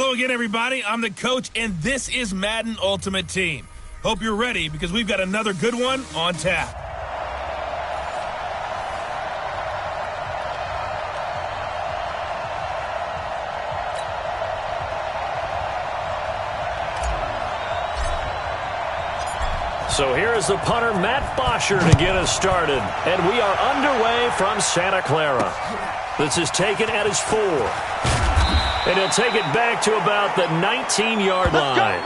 Hello again, everybody. I'm the coach, and this is Madden Ultimate Team. Hope you're ready because we've got another good one on tap. So here is the punter, Matt Bosher, to get us started. And we are underway from Santa Clara. This is taken at his 4. And he'll take it back to about the 19-yard line.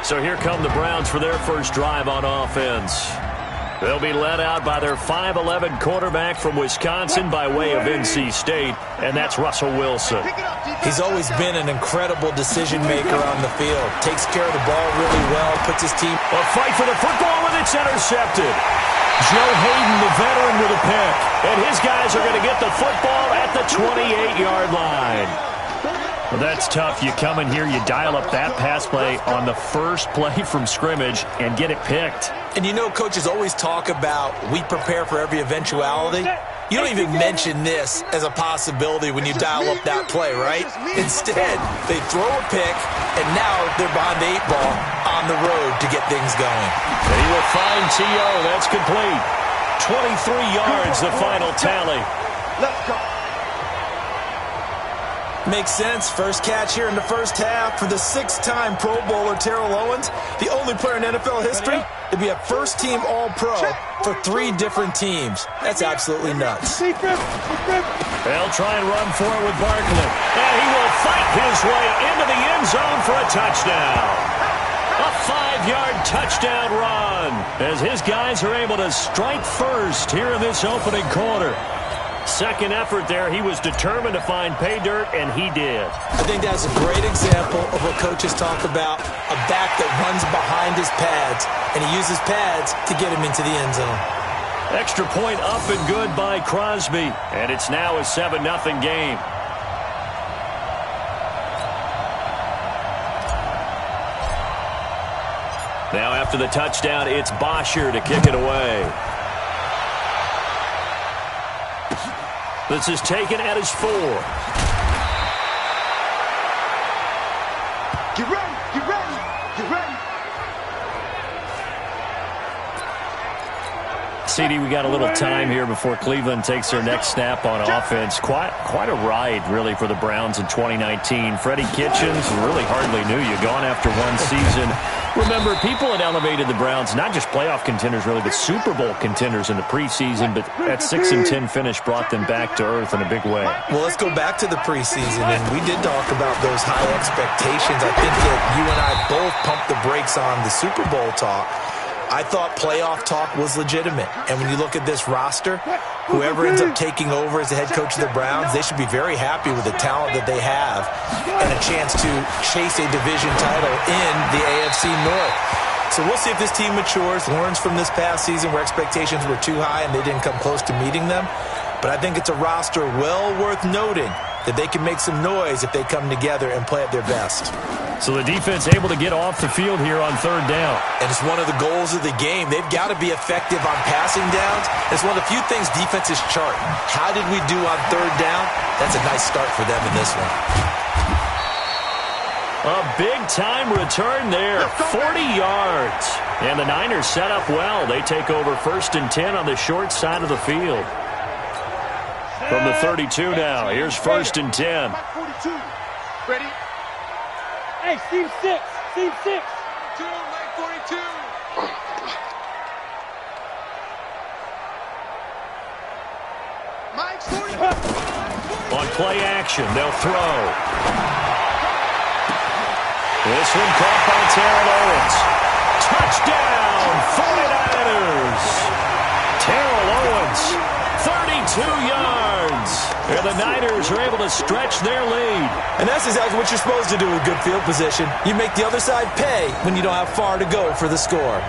So here come the Browns for their first drive on offense. They'll be led out by their 5'11 quarterback from Wisconsin by way of NC State, and that's Russell Wilson. He's always been an incredible decision-maker on the field. Takes care of the ball really well, puts his team... A fight for the football, and it's intercepted. Joe Hayden, the veteran, with a pick. And his guys are going to get the football at the 28-yard line. Well, that's tough. You come in here, you dial up that pass play on the first play from scrimmage and get it picked. And you know, coaches always talk about we prepare for every eventuality. You don't even mention this as a possibility when you dial up that play, right? Instead, they throw a pick, and now they're behind the 8 ball on the road to get things going. And he will find T.O. That's complete. 23 yards, the final tally. Let's go. Makes sense. First catch here in the first half for the 6-time Pro Bowler Terrell Owens, the only player in NFL history to be a first-team All-Pro for 3 different teams. That's absolutely nuts. They'll try and run for it with Barkley. And he will fight his way into the end zone for a touchdown. A 5-yard touchdown run as his guys are able to strike first here in this opening quarter. Second effort there, he was determined to find pay dirt, and he did. I think that's a great example of what coaches talk about, a back that runs behind his pads, and he uses pads to get him into the end zone. Extra point up and good by Crosby, and it's now a 7-0 game. Now after the touchdown, it's Bosher to kick it away. This is taken at his 4. Get ready, get ready, get ready. CD, we got a little time here before Cleveland takes their next snap on offense. Quite a ride, really, for the Browns in 2019. Freddie Kitchens really hardly knew you. Gone after one season. Remember, people had elevated the Browns, not just playoff contenders, really, but Super Bowl contenders in the preseason. But that 6-10 finish brought them back to earth in a big way. Well, let's go back to the preseason, and we did talk about those high expectations. I think that you and I both pumped the brakes on the Super Bowl talk. I thought playoff talk was legitimate. And when you look at this roster, whoever ends up taking over as the head coach of the Browns, they should be very happy with the talent that they have and a chance to chase a division title in the AFC North. So we'll see if this team matures, learns from this past season where expectations were too high and they didn't come close to meeting them. But I think it's a roster well worth noting that they can make some noise if they come together and play at their best. So the defense able to get off the field here on 3rd down. And it's one of the goals of the game. They've got to be effective on passing downs. It's one of the few things defenses chart. How did we do on 3rd down? That's a nice start for them in this one. A big-time return there, 40 yards. And the Niners set up well. They take over 1st and 10 on the short side of the field. From the 32 now, here's 1st and 10. 42. Ready? Hey, Steve 6. Steve 6. 2, leg 42. Mike's 40. On play action, they'll throw. This one caught by Terrell Owens. Touchdown, 49ers. Terrell Owens, 32 yards. And the Niners are able to stretch their lead. And that's exactly what you're supposed to do with good field position. You make the other side pay when you don't have far to go for the score.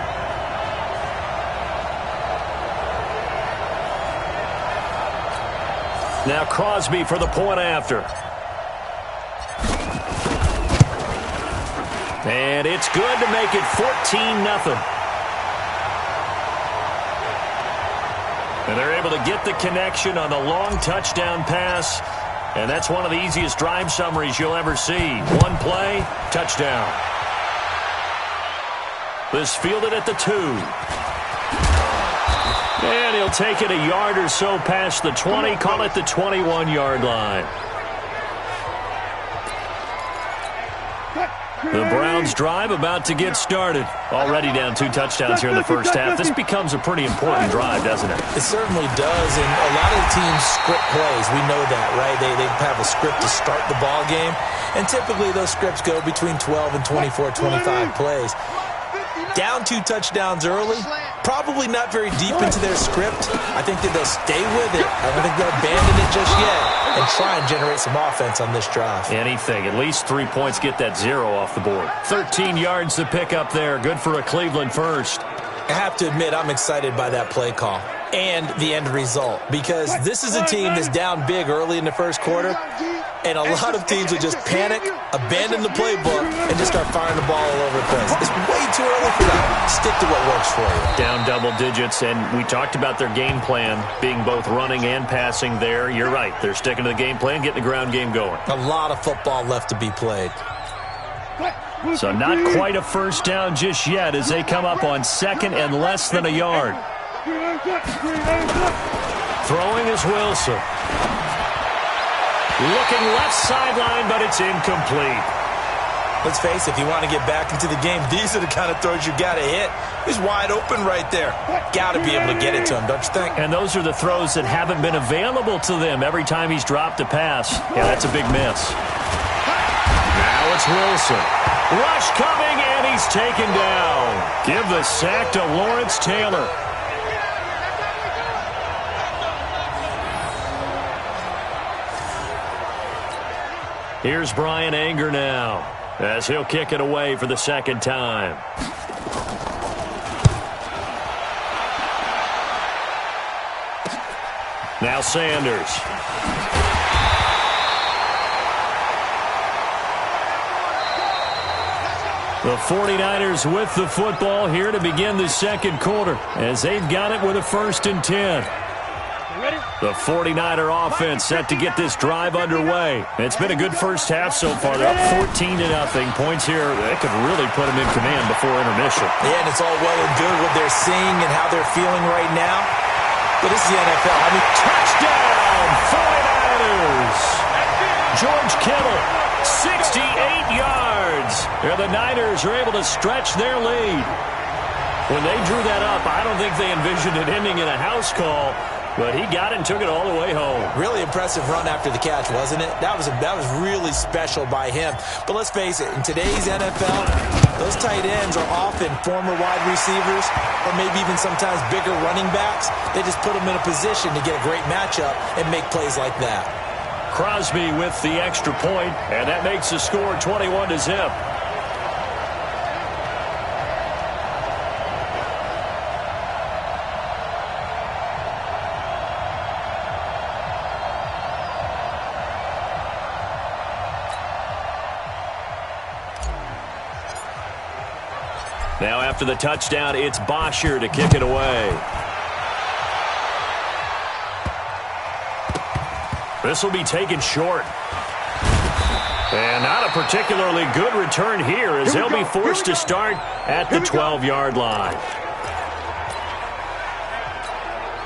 Now Crosby for the point after. And it's good to make it 14-0. And they're able to get the connection on the long touchdown pass. And that's one of the easiest drive summaries you'll ever see. One play, touchdown. This fielded at the 2. And he'll take it a yard or so past the 20, call it the 21-yard line. The Browns drive about to get started. Already down 2 touchdowns here in the first half. This becomes a pretty important drive, doesn't it? It certainly does, and a lot of the teams script plays. We know that, right? They have a script to start the ball game, and typically those scripts go between 12 and 24, 25 plays. Down 2 touchdowns early, probably not very deep into their script. I think that they'll stay with it. I don't think they'll abandon it just yet and try and generate some offense on this drive. Anything. At least 3 points, get that 0 off the board. 13 yards to pick up there. Good for a Cleveland first. I have to admit, I'm excited by that play call and the end result, because this is a team that's down big early in the first quarter, and a lot of teams will just panic, abandon the playbook, and just start firing the ball all over the place. It's way too early for that. Stick to what works for you. Down double digits, and we talked about their game plan being both running and passing there. You're right. They're sticking to the game plan, getting the ground game going. A lot of football left to be played. So not quite a first down just yet as they come up on 2nd and less than a yard. Throwing is Wilson. Looking left sideline, but it's incomplete. Let's face it, if you want to get back into the game, these are the kind of throws you got to hit. He's wide open right there. Got to be able to get it to him, don't you think? And those are the throws that haven't been available to them every time he's dropped a pass. Yeah, that's a big miss. Now it's Wilson. Rush coming, and he's taken down. Give the sack to Lawrence Taylor. Here's Brian Anger now, as he'll kick it away for the 2nd time. Now Sanders. The 49ers with the football here to begin the 2nd quarter, as they've got it with a 1st and 10. The 49er offense set to get this drive underway. It's been a good first half so far. They're up 14-0. Points here, they could really put them in command before intermission. Yeah, and it's all well and good what they're seeing and how they're feeling right now. But this is the NFL. I mean, touchdown, 49ers! George Kittle, 68 yards. And the Niners are able to stretch their lead. When they drew that up, I don't think they envisioned it ending in a house call. But he got it and took it all the way home. Really impressive run after the catch, wasn't it? That was really special by him. But let's face it, in today's NFL, those tight ends are often former wide receivers or maybe even sometimes bigger running backs. They just put them in a position to get a great matchup and make plays like that. Crosby with the extra point, and that makes the score 21-0. Now after the touchdown, it's Bosher to kick it away. This will be taken short. And not a particularly good return here as they'll be forced to start at the 12-yard line.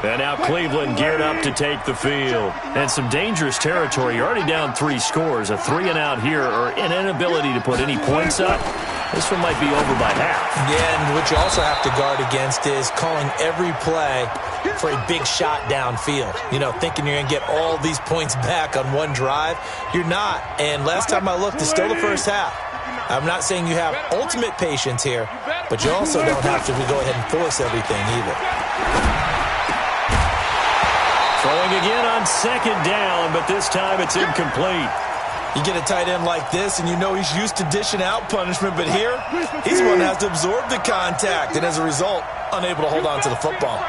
And now Cleveland geared up to take the field. And some dangerous territory. You're already down 3 scores. A 3-and-out here or an inability to put any points up. This one might be over by half. Yeah, and what you also have to guard against is calling every play for a big shot downfield. You know, thinking you're going to get all these points back on one drive. You're not. And last time I looked, it's still the first half. I'm not saying you have ultimate patience here, but you also don't have to go ahead and force everything either. Throwing again on 2nd down, but this time it's incomplete. You get a tight end like this, and you know he's used to dishing out punishment, but here, he's the one that has to absorb the contact, and as a result, unable to hold on to the football.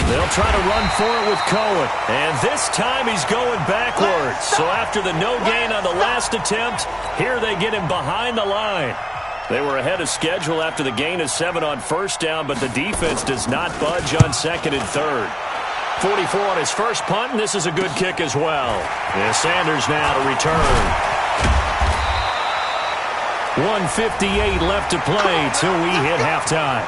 They'll try to run for it with Cohen, and this time he's going backwards. So after the no gain on the last attempt, here they get him behind the line. They were ahead of schedule after the gain of 7 on 1st down, but the defense does not budge on 2nd and 3rd. 44 on his first punt, and this is a good kick as well. And Sanders now to return. 1:58 left to play till we hit halftime.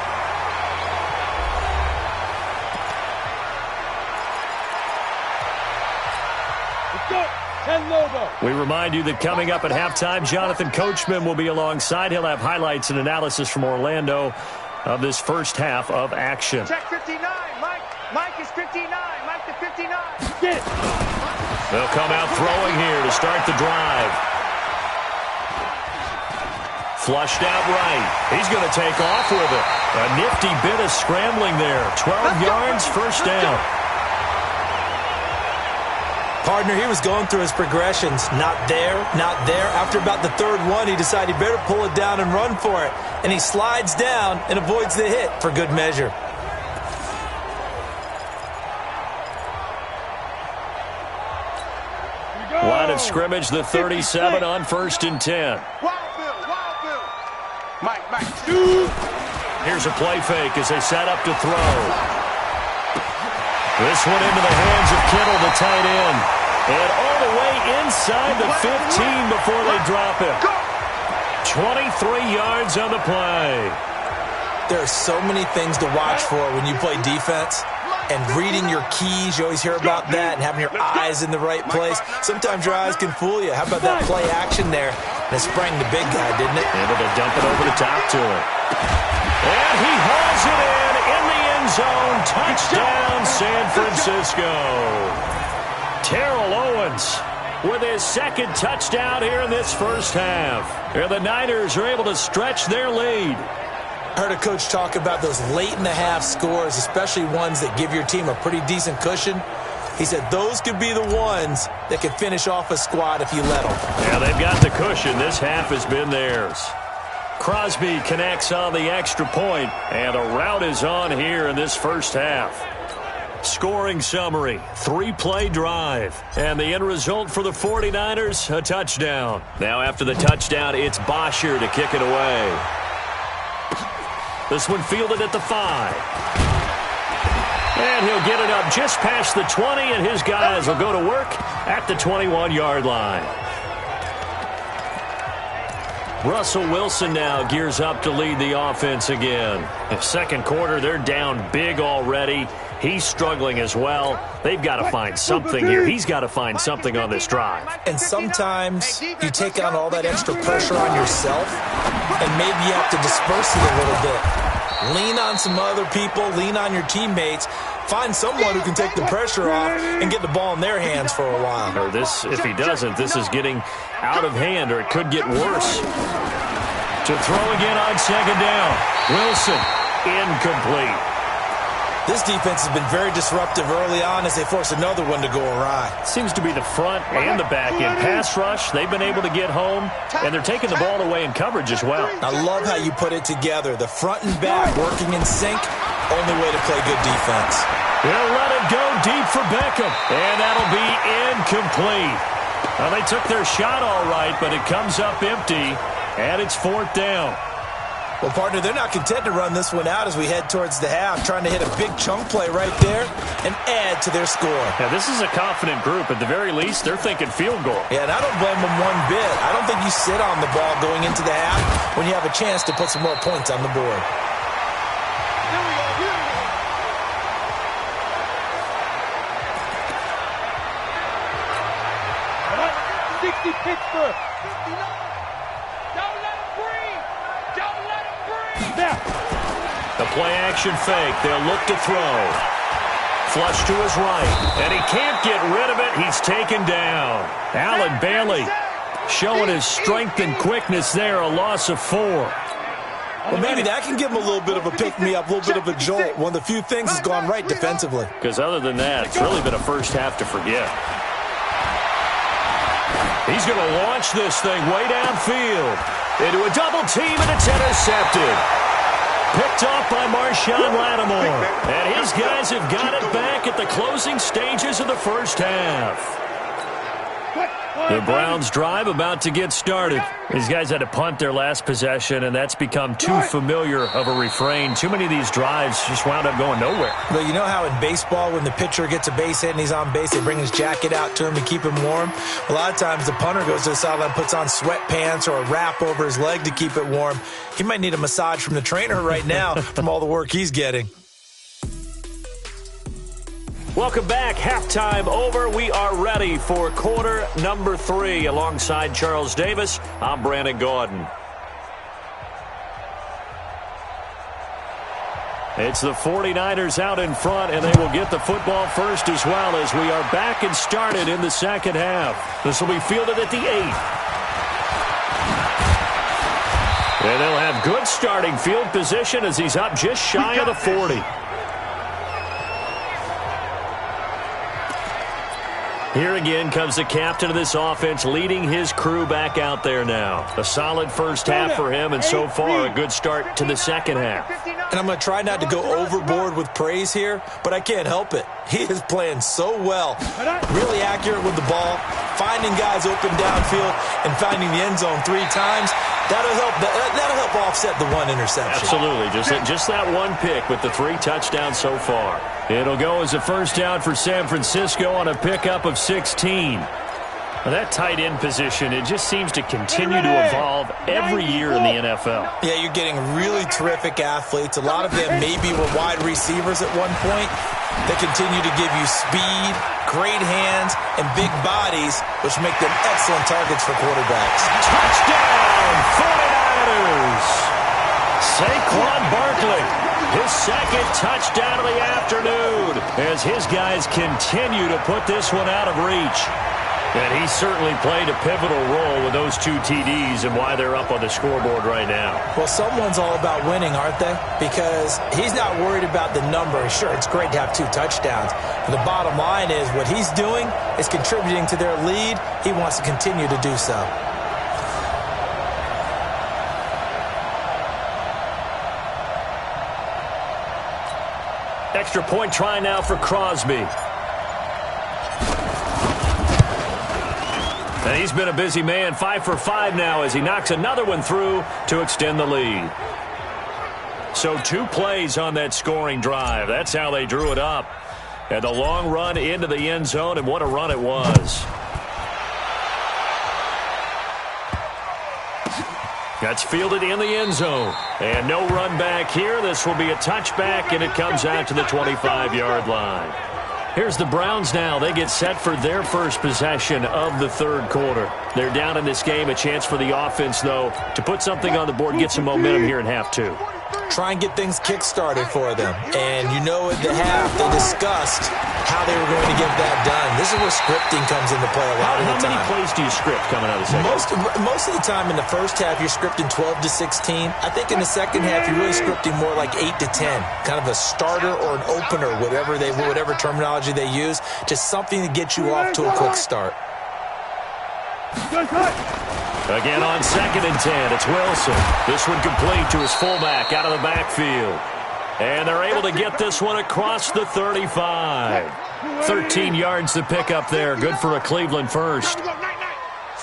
We remind you that coming up at halftime, Jonathan Coachman will be alongside. He'll have highlights and analysis from Orlando of this first half of action. Check 59, Mike. Mike is 59. Mike to 59. Get it. They'll come out throwing here to start the drive. Flushed out right. He's going to take off with it. A nifty bit of scrambling there. 12 yards, first down. Partner, he was going through his progressions. Not there, not there. After about the third one, he decided he better pull it down and run for it. And he slides down and avoids the hit for good measure. Line of scrimmage, the 37 on 1st and 10. Wild Bill. Mike. Here's a play fake as they set up to throw. This one into the hands of Kittle, the tight end. And all the way inside the 15 before they drop him. 23 yards on the play. There are so many things to watch for when you play defense. And reading your keys, you always hear about that, and having your eyes in the right place. Sometimes your eyes can fool you. How about that play action there? And it sprang the big guy, didn't it? Able to dump it over the top to him. And he hauls it in the end zone. Touchdown, San Francisco. Terrell Owens with his second touchdown here in this first half. And the Niners are able to stretch their lead. I heard a coach talk about those late-in-the-half scores, especially ones that give your team a pretty decent cushion. He said those could be the ones that could finish off a squad if you let them. Yeah, they've got the cushion. This half has been theirs. Crosby connects on the extra point, and a rout is on here in this first half. Scoring summary, 3-play drive, and the end result for the 49ers, a touchdown. Now after the touchdown, it's Bosher to kick it away. This one fielded at the 5. And he'll get it up just past the 20, and his guys will go to work at the 21-yard line. Russell Wilson now gears up to lead the offense again. In the second quarter, they're down big already. He's struggling as well. They've got to find something here. He's got to find something on this drive. And sometimes you take on all that extra pressure on yourself, and maybe you have to disperse it a little bit. Lean on some other people, lean on your teammates. Find someone who can take the pressure off and get the ball in their hands for a while. Or this, if he doesn't, this is getting out of hand, or it could get worse. To throw again on second down. Wilson, incomplete. This defense has been very disruptive early on as they force another one to go awry. Seems to be the front and the back end. Pass rush, they've been able to get home, and they're taking the ball away in coverage as well. I love how you put it together. The front and back working in sync, only way to play good defense. They'll let it go deep for Beckham, and that'll be incomplete. Well, they took their shot all right, but it comes up empty, and it's 4th down. Well, partner, they're not content to run this one out as we head towards the half, trying to hit a big chunk play right there and add to their score. Yeah, this is a confident group. At the very least, they're thinking field goal. Yeah, and I don't blame them one bit. I don't think you sit on the ball going into the half when you have a chance to put some more points on the board. 60 Pittsburgh. The play-action fake. They'll look to throw. Flush to his right. And he can't get rid of it. He's taken down. Allen Bailey showing his strength and quickness there. A loss of 4. Well, maybe that can give him a little bit of a pick-me-up, a little bit of a jolt. One of the few things has gone right defensively. Because other than that, it's really been a first half to forget. He's going to launch this thing way downfield. Into a double team, and it's intercepted. Picked off by Marshawn Lattimore. And his guys have got it back at the closing stages of the first half. The Browns drive about to get started. These guys had to punt their last possession, and that's become too familiar of a refrain. Too many of these drives just wound up going nowhere. But you know how in baseball, when the pitcher gets a base hit and he's on base, they bring his jacket out to him to keep him warm? A lot of times the punter goes to the sideline, puts on sweatpants or a wrap over his leg to keep it warm. He might need a massage from the trainer right now from all the work he's getting. Welcome back. Halftime over. We are ready for quarter number 3. Alongside Charles Davis, I'm Brandon Gaudin. It's the 49ers out in front, and they will get the football first as well as we are back and started in the second half. This will be fielded at the 8. And they'll have good starting field position as he's up just shy of the 40. Here again comes the captain of this offense, leading his crew back out there now. A solid first half for him, and so far a good start to the second half. And I'm going to try not to go overboard with praise here, but I can't help it. He is playing so well, really accurate with the ball, finding guys open downfield, and finding the end zone 3 times. That'll help offset the 1 interception. Absolutely. Just that one pick with the 3 touchdowns so far. It'll go as a first down for San Francisco on a pickup of 16. Now that tight end position, it just seems to continue to evolve every year in the NFL. Yeah, you're getting really terrific athletes. A lot of them maybe were wide receivers at one point. They continue to give you speed, great hands, and big bodies, which make them excellent targets for quarterbacks. Touchdown, 49ers! Saquon Barkley, his second touchdown of the afternoon, as his guys continue to put this one out of reach. And he certainly played a pivotal role with those 2 TDs and why they're up on the scoreboard right now. Well, someone's all about winning, aren't they? Because he's not worried about the number. Sure, it's great to have 2 touchdowns. But the bottom line is what he's doing is contributing to their lead. He wants to continue to do so. Extra point try now for Crosby. And he's been a busy man, 5 for 5 now as he knocks another one through to extend the lead. So 2 plays on that scoring drive. That's how they drew it up. And the long run into the end zone, and what a run it was. That's fielded in the end zone. And no run back here. This will be a touchback, and it comes out to the 25-yard line. Here's the Browns now. They get set for their first possession of the third quarter. They're down in this game. A chance for the offense, though, to put something on the board, get some momentum here in half 2. Try and get things kick-started for them. And you know at the half they discussed how they were going to get that done. This is where scripting comes into play a lot of the time. How many plays do you script coming out of the second half? Most of the time in the first half you're scripting 12 to 16. I think in the second half you're really scripting more like 8 to 10. Kind of a starter or an opener, whatever terminology they use. Just something to get you off to a quick start. Again on 2nd and 10, it's Wilson. This one complete to his fullback out of the backfield. And they're able to get this one across the 35. 13 yards to pick up there. Good for a Cleveland first.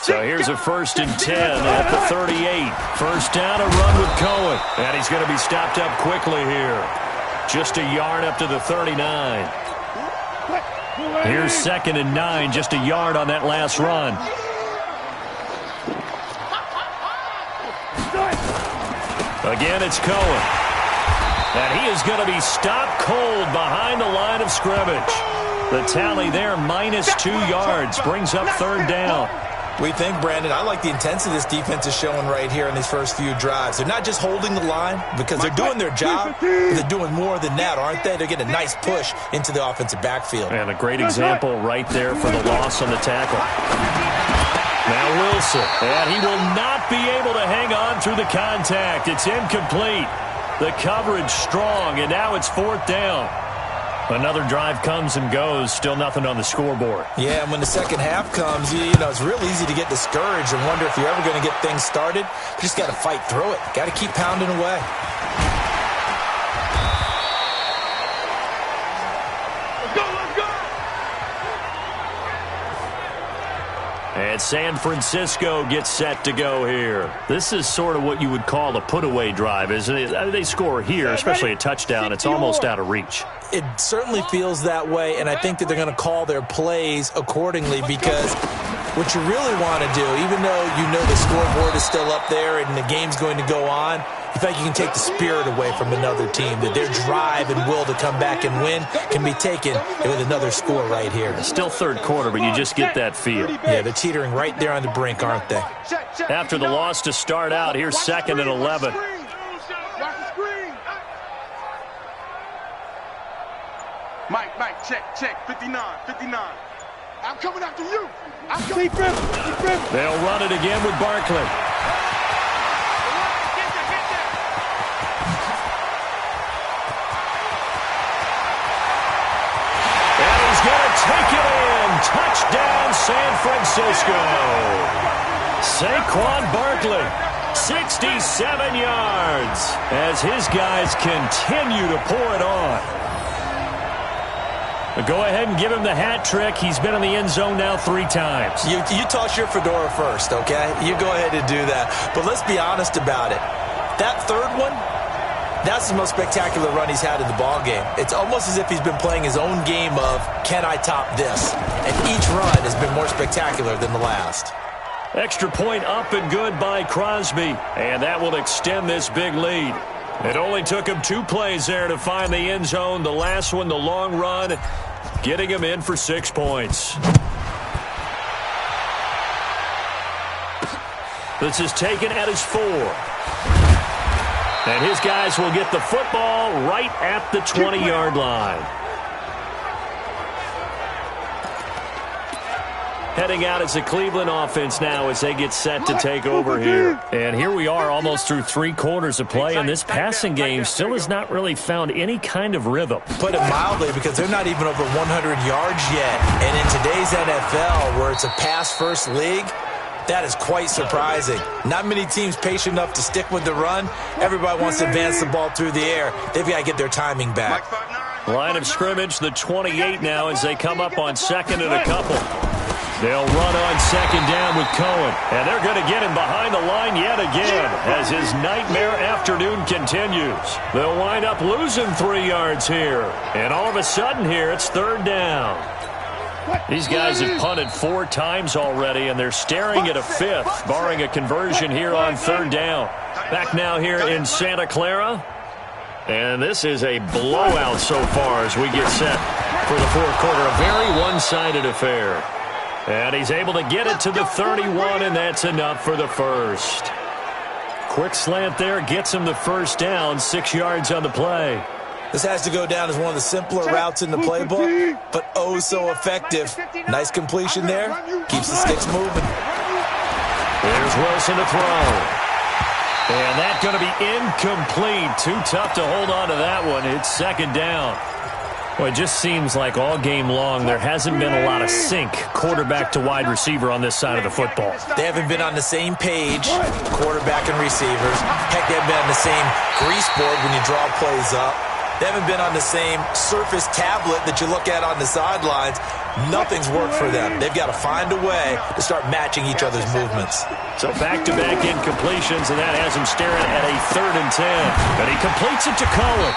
So here's a 1st and 10 at the 38. First down, a run with Cohen. And he's going to be stopped up quickly here. Just a yard up to the 39. Here's 2nd and 9, just a yard on that last run. Again, it's Cohen. And he is going to be stopped cold behind the line of scrimmage. The tally there, -2 yards, brings up 3rd down. We think, Brandon, I like the intensity this defense is showing right here in these first few drives. They're not just holding the line because they're doing their job, but they're doing more than that, aren't they? They're getting a nice push into the offensive backfield. And a great example right there for the loss on the tackle. Now Wilson, and he will not be able to hang on through the contact. It's incomplete. The coverage strong, and now it's 4th down. Another drive comes and goes, still nothing on the scoreboard. Yeah, and when the second half comes, you know, it's real easy to get discouraged and wonder if you're ever going to get things started. You just got to fight through it. Got to keep pounding away. And San Francisco gets set to go here. This is sort of what you would call a put-away drive, isn't it? They score here, especially a touchdown. It's almost out of reach. It certainly feels that way, and I think that they're going to call their plays accordingly, because what you really want to do, even though you know the scoreboard is still up there and the game's going to go on, you think you can take the spirit away from another team, that their drive and will to come back and win can be taken with another score right here. It's still third quarter, but you just get that feel. Yeah, they're teetering right there on the brink, aren't they? After the loss to start out, here's 2nd and 11. Mike, check, 59. I'm coming after you. I'm coming. They'll run it again with Barkley. And he's going to take it in. Touchdown, San Francisco. Saquon Barkley, 67 yards, as his guys continue to pour it on. Go ahead and give him the hat trick. He's been in the end zone now 3 times. You toss your fedora first, okay? You go ahead and do that. But let's be honest about it. That third one, that's the most spectacular run he's had in the ballgame. It's almost as if he's been playing his own game of, can I top this? And each run has been more spectacular than the last. Extra point up and good by Crosby. And that will extend this big lead. It only took him 2 plays there to find the end zone. The last one, the long run, getting him in for 6 points. This is taken at his 4. And his guys will get the football right at the 20-yard line. Heading out as the Cleveland offense now as they get set to take over here. And here we are almost through 3 quarters of play, and this passing game still has not really found any kind of rhythm. Put it mildly, because they're not even over 100 yards yet. And in today's NFL, where it's a pass-first league, that is quite surprising. Not many teams patient enough to stick with the run. Everybody wants to advance the ball through the air. They've got to get their timing back. Line of scrimmage, the 28 now as they come up on 2nd and a couple. They'll run on 2nd down with Cohen. And they're going to get him behind the line yet again as his nightmare afternoon continues. They'll wind up losing 3 yards here. And all of a sudden here, it's 3rd down. These guys have punted 4 times already, and they're staring at a 5th, barring a conversion here on 3rd down. Back now here in Santa Clara. And this is a blowout so far as we get set for the 4th quarter. A very one-sided affair. And he's able to get it to the 31, and that's enough for the first. Quick slant there gets him the first down, 6 yards on the play. This has to go down as one of the simpler routes in the playbook, but oh so effective. Nice completion there. Keeps the sticks moving. There's Wilson to throw. And that's going to be incomplete. Too tough to hold on to that one. It's 2nd down. Well, it just seems like all game long there hasn't been a lot of sync quarterback to wide receiver on this side of the football. They haven't been on the same page, quarterback and receivers. Heck, they haven't been on the same grease board when you draw plays up. They haven't been on the same Surface tablet that you look at on the sidelines. Nothing's worked for them. They've got to find a way to start matching each other's movements. So back-to-back incompletions, and that has him staring at a 3rd and 10. And he completes it to Cohen.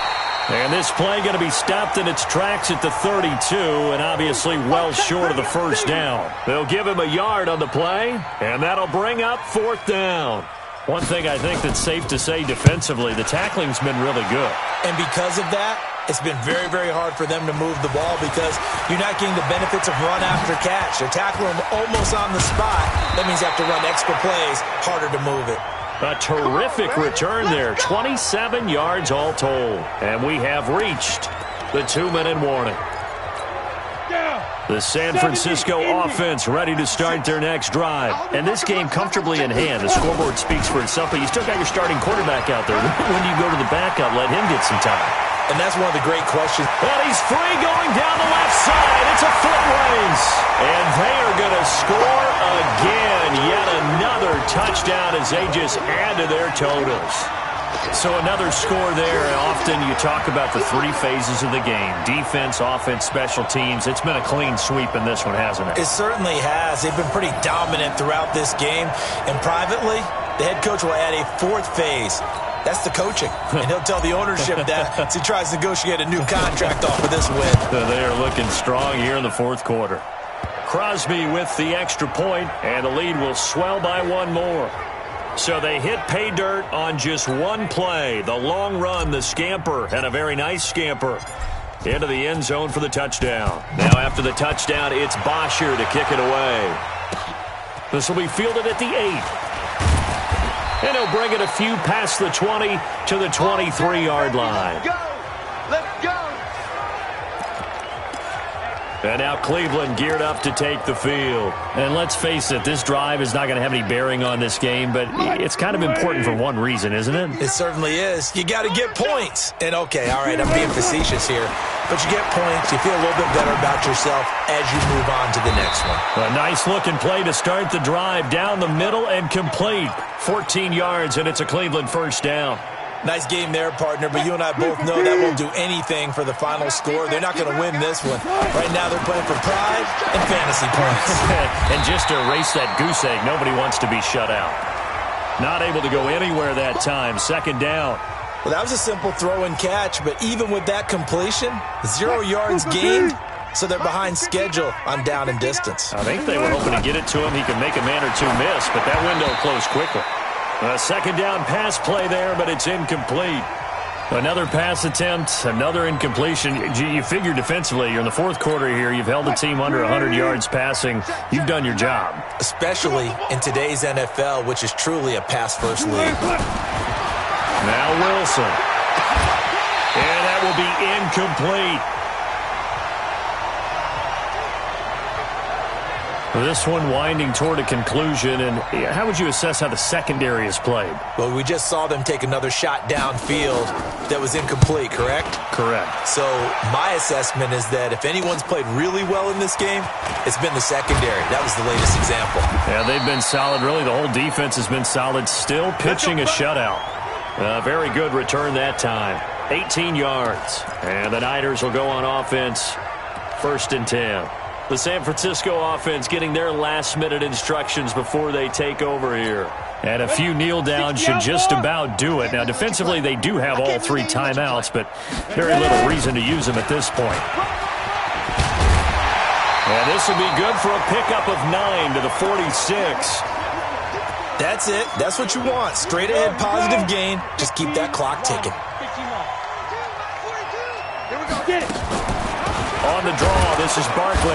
And this play going to be stopped in its tracks at the 32, and obviously well short of the first down. They'll give him a yard on the play, and that'll bring up 4th down. One thing I think that's safe to say defensively, the tackling's been really good. And because of that, it's been very, very hard for them to move the ball because you're not getting the benefits of run after catch. They're tackling them almost on the spot. That means you have to run extra plays, harder to move it. A terrific return there, 27 yards all told. And we have reached the 2-minute warning. The San Francisco offense ready to start their next drive. And this game comfortably in hand. The scoreboard speaks for itself, but you still got your starting quarterback out there. When do you go to the backup, let him get some time? And that's one of the great questions. And he's free going down the left side. It's a foot race. And they are going to score again. Yet another touchdown as they just add to their totals. So another score there. Often you talk about the three phases of the game: defense, offense, special teams. It's been a clean sweep in this one, hasn't it? It certainly has. They've been pretty dominant throughout this game. And privately, the head coach will add a fourth phase. That's the coaching. And he'll tell the ownership that as he tries to negotiate a new contract off of this win. They are looking strong here in the fourth quarter. Crosby with the extra point, and the lead will swell by one more. So they hit pay dirt on just one play. The long run, the scamper, and a very nice scamper into the end zone for the touchdown. Now after the touchdown, it's Bosher to kick it away. This will be fielded at the 8. And he'll bring it a few past the 20 to the 23-yard line. Let's go. Let's go. And now Cleveland geared up to take the field. And let's face it, this drive is not going to have any bearing on this game, but it's kind of important for one reason, isn't it? It certainly is. You got to get points. And, okay, all right, I'm being facetious here. But you get points, you feel a little bit better about yourself as you move on to the next one. A nice-looking play to start the drive. Down the middle and complete. 14 yards, and it's a Cleveland first down. Nice game there, partner, but you and I both know that won't do anything for the final score. They're not going to win this one. Right now they're playing for pride and fantasy points. And just to erase that goose egg, nobody wants to be shut out. Not able to go anywhere that time. Second down. Well, that was a simple throw and catch, but even with that completion, 0 yards gained, so they're behind schedule on down and distance. I think they were hoping to get it to him. He could make a man or two miss, but that window closed quickly. A second down pass play there, but it's incomplete. Another pass attempt, another incompletion. You figure defensively, you're in the fourth quarter here. You've held the team under 100 yards passing. You've done your job. Especially in today's NFL, which is truly a pass-first league. Now Wilson. And that will be incomplete. This one winding toward a conclusion, and how would you assess how the secondary is played? Well, we just saw them take another shot downfield that was incomplete, correct? Correct. So my assessment is that if anyone's played really well in this game, it's been the secondary. That was the latest example. Yeah, they've been solid. Really, the whole defense has been solid. Still pitching a shutout. Very good return that time. 18 yards. And the Niners will go on offense. 1st and 10. The San Francisco offense getting their last-minute instructions before they take over here. And a few kneel-downs should just about do it. Now, defensively, they do have all 3 timeouts, but very little reason to use them at this point. And this will be good for a pickup of 9 to the 46. That's it. That's what you want. Straight ahead, positive gain. Just keep that clock ticking. On the draw, this is Barkley.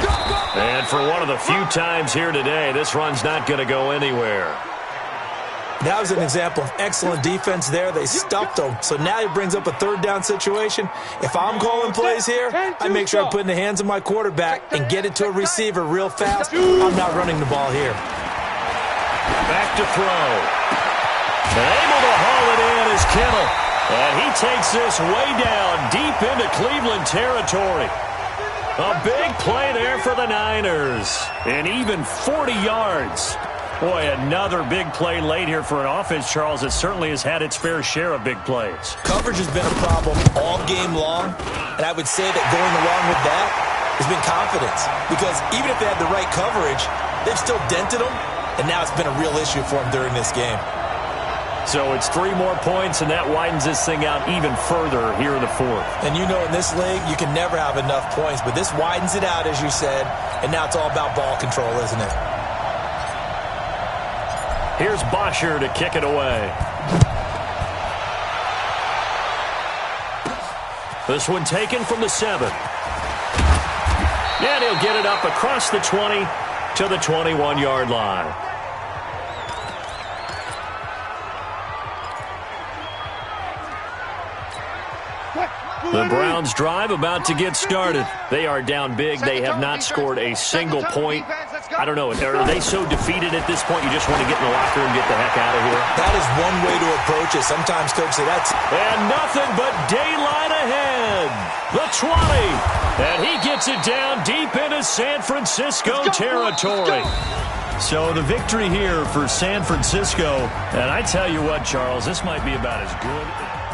And for one of the few times here today, this run's not going to go anywhere. That was an example of excellent defense there. They stuffed them. So now he brings up a 3rd down situation. If I'm calling plays here, I make sure I put it in the hands of my quarterback and get it to a receiver real fast. I'm not running the ball here. Back to throw. Able to haul it in is Kittle. And he takes this way down deep into Cleveland territory. A big play there for the Niners. And even 40 yards. Boy, another big play late here for an offense, Charles, that certainly has had its fair share of big plays. Coverage has been a problem all game long. And I would say that going along with that has been confidence. Because even if they had the right coverage, they've still dented them. And now it's been a real issue for them during this game. So it's 3 more points, and that widens this thing out even further here in the 4th. And you know in this league, you can never have enough points, but this widens it out, as you said, and now it's all about ball control, isn't it? Here's Bosher to kick it away. This one taken from the 7. And he'll get it up across the 20 to the 21-yard line. The Browns drive about to get started. They are down big. They have not scored a single point. I don't know. Are they so defeated at this point you just want to get in the locker and get the heck out of here? That is one way to approach it. Sometimes, Coach, say that's... And nothing but daylight ahead. The 20. And he gets it down deep into into San Francisco territory. So the victory here for San Francisco. And I tell you what, Charles, this might be about as good